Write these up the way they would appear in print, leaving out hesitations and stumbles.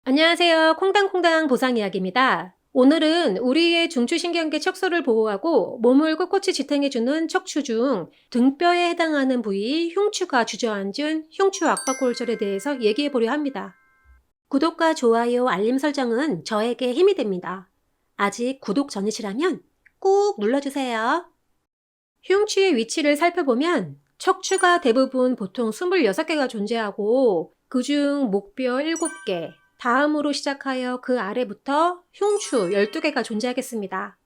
안녕하세요. 콩당콩당 보상이야기입니다. 오늘은 우리의 중추신경계 척수를 보호하고 몸을 꼿꼿이 지탱해주는 척추 중 등뼈에 해당하는 부위 흉추가 주저앉은 흉추 압박골절에 대해서 얘기해보려 합니다. 구독과 좋아요, 알림 설정은 저에게 힘이 됩니다. 아직 구독 전이시라면 꼭 눌러주세요. 흉추의 위치를 살펴보면 척추가 대부분 보통 26개가 존재하고 그중 목뼈 7개, 다음으로 시작하여 그 아래부터 흉추 12개가 존재하겠습니다.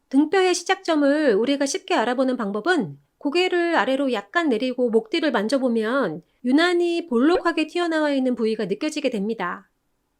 등뼈의 시작점을 우리가 쉽게 알아보는 방법은 고개를 아래로 약간 내리고 목 뒤를 만져보면 유난히 볼록하게 튀어나와 있는 부위가 느껴지게 됩니다.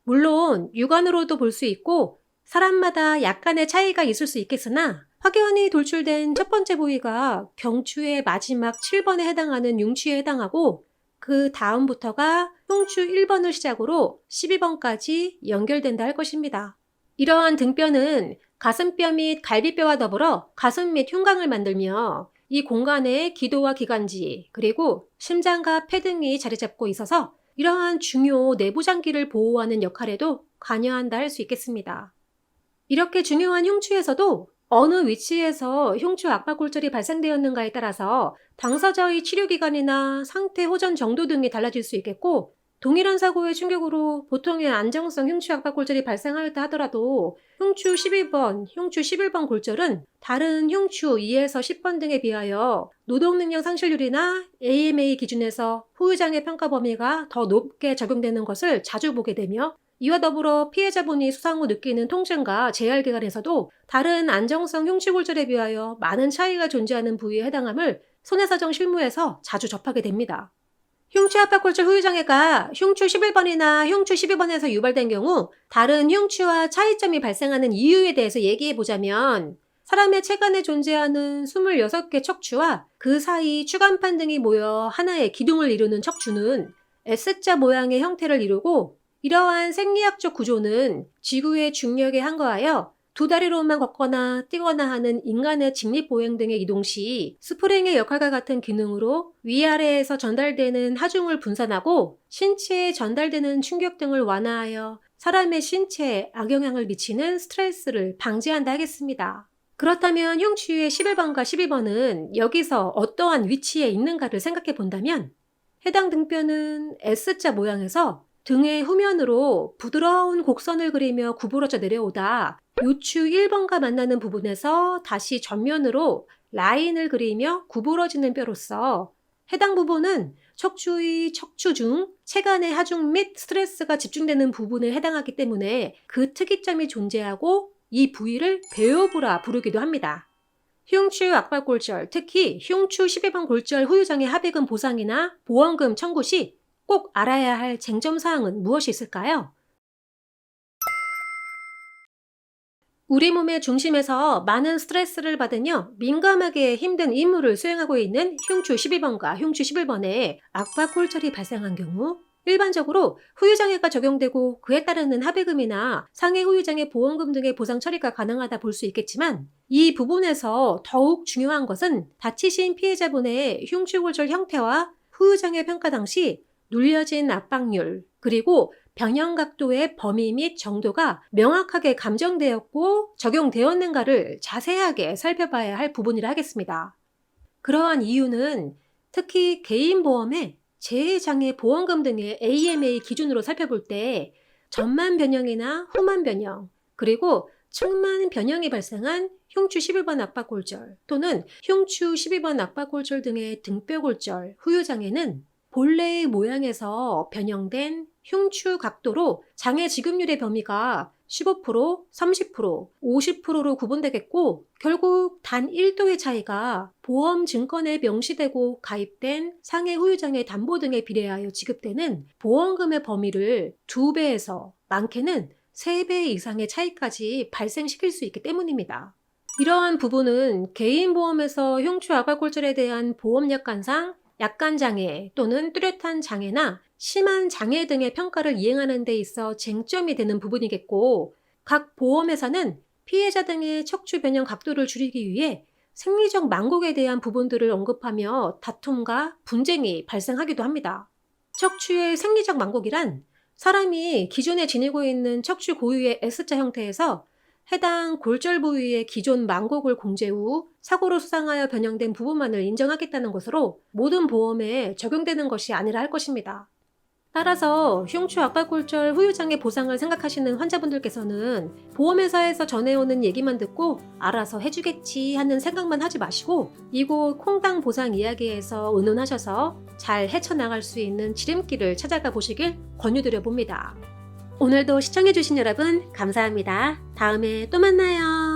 물론 육안으로도 볼 수 있고 사람마다 약간의 차이가 있을 수 있겠으나 확연히 돌출된 첫 번째 부위가 경추의 마지막 7번에 해당하는 흉추에 해당하고 그 다음부터가 흉추 1번을 시작으로 12번까지 연결된다 할 것입니다. 이러한 등뼈는 가슴뼈 및 갈비뼈와 더불어 가슴 및 흉곽을 만들며 이 공간에 기도와 기관지 그리고 심장과 폐 등이 자리 잡고 있어서 이러한 중요 내부 장기를 보호하는 역할에도 관여한다 할 수 있겠습니다. 이렇게 중요한 흉추에서도 어느 위치에서 흉추 압박골절이 발생되었는가에 따라서 당사자의 치료기간이나 상태 호전 정도 등이 달라질 수 있겠고 동일한 사고의 충격으로 보통의 안정성 흉추 압박골절이 발생하였다 하더라도 흉추 12번, 흉추 11번 골절은 다른 흉추 2에서 10번 등에 비하여 노동능력 상실률이나 AMA 기준에서 후유장애 평가 범위가 더 높게 적용되는 것을 자주 보게 되며 이와 더불어 피해자분이 수상 후 느끼는 통증과 재활기관에서도 다른 안정성 흉추골절에 비하여 많은 차이가 존재하는 부위에 해당함을 손해사정 실무에서 자주 접하게 됩니다. 흉추압박골절 후유장애가 흉추 11번이나 흉추 12번에서 유발된 경우 다른 흉추와 차이점이 발생하는 이유에 대해서 얘기해보자면 사람의 체간에 존재하는 26개 척추와 그 사이 추간판 등이 모여 하나의 기둥을 이루는 척추는 S자 모양의 형태를 이루고 이러한 생리학적 구조는 지구의 중력에 항거하여 두 다리로만 걷거나 뛰거나 하는 인간의 직립보행 등의 이동 시 스프링의 역할과 같은 기능으로 위아래에서 전달되는 하중을 분산하고 신체에 전달되는 충격 등을 완화하여 사람의 신체에 악영향을 미치는 스트레스를 방지한다 하겠습니다. 그렇다면 흉추의 11번과 12번은 여기서 어떠한 위치에 있는가를 생각해 본다면 해당 등뼈는 S자 모양에서 등의 후면으로 부드러운 곡선을 그리며 구부러져 내려오다 요추 1번과 만나는 부분에서 다시 전면으로 라인을 그리며 구부러지는 뼈로서 해당 부분은 척추의 척추 중 체간의 하중 및 스트레스가 집중되는 부분에 해당하기 때문에 그 특이점이 존재하고 이 부위를 배요부라 부르기도 합니다. 흉추 압박골절, 특히 흉추 12번 골절 후유장애 합의금 보상이나 보험금 청구 시 꼭 알아야 할 쟁점 사항은 무엇이 있을까요? 우리 몸의 중심에서 많은 스트레스를 받으며 민감하게 힘든 임무를 수행하고 있는 흉추 12번과 흉추 11번에 압박골절이 발생한 경우 일반적으로 후유장애가 적용되고 그에 따르는 합의금이나 상해 후유장애 보험금 등의 보상 처리가 가능하다 볼 수 있겠지만 이 부분에서 더욱 중요한 것은 다치신 피해자분의 흉추골절 형태와 후유장애 평가 당시 눌려진 압박률 그리고 변형 각도의 범위 및 정도가 명확하게 감정되었고 적용되었는가를 자세하게 살펴봐야 할 부분이라 하겠습니다. 그러한 이유는 특히 개인보험의 재해장애 보험금 등의 AMA 기준으로 살펴볼 때 전만 변형이나 후만 변형 그리고 측만 변형이 발생한 흉추 11번 압박골절 또는 흉추 12번 압박골절 등의 등뼈골절 후유장애는 본래의 모양에서 변형된 흉추 각도로 장애 지급률의 범위가 15%, 30%, 50%로 구분되겠고 결국 단 1도의 차이가 보험 증권에 명시되고 가입된 상해 후유장애 담보 등에 비례하여 지급되는 보험금의 범위를 2배에서 많게는 3배 이상의 차이까지 발생시킬 수 있기 때문입니다. 이러한 부분은 개인보험에서 흉추 압박골절에 대한 보험약관상 약간장애 또는 뚜렷한 장애나 심한 장애 등의 평가를 이행하는 데 있어 쟁점이 되는 부분이겠고 각 보험회사는 피해자 등의 척추 변형 각도를 줄이기 위해 생리적 망곡에 대한 부분들을 언급하며 다툼과 분쟁이 발생하기도 합니다. 척추의 생리적 망곡이란 사람이 기존에 지니고 있는 척추 고유의 S자 형태에서 해당 골절 부위의 기존 망곡을 공제 후 사고로 수상하여 변형된 부분만을 인정하겠다는 것으로 모든 보험에 적용되는 것이 아니라 할 것입니다. 따라서 흉추 압박골절 후유장애 보상을 생각하시는 환자분들께서는 보험회사에서 전해오는 얘기만 듣고 알아서 해주겠지 하는 생각만 하지 마시고 이곳 콩당 보상 이야기에서 의논하셔서 잘 헤쳐나갈 수 있는 지름길을 찾아가 보시길 권유드려 봅니다. 오늘도 시청해주신 여러분 감사합니다. 다음에 또 만나요.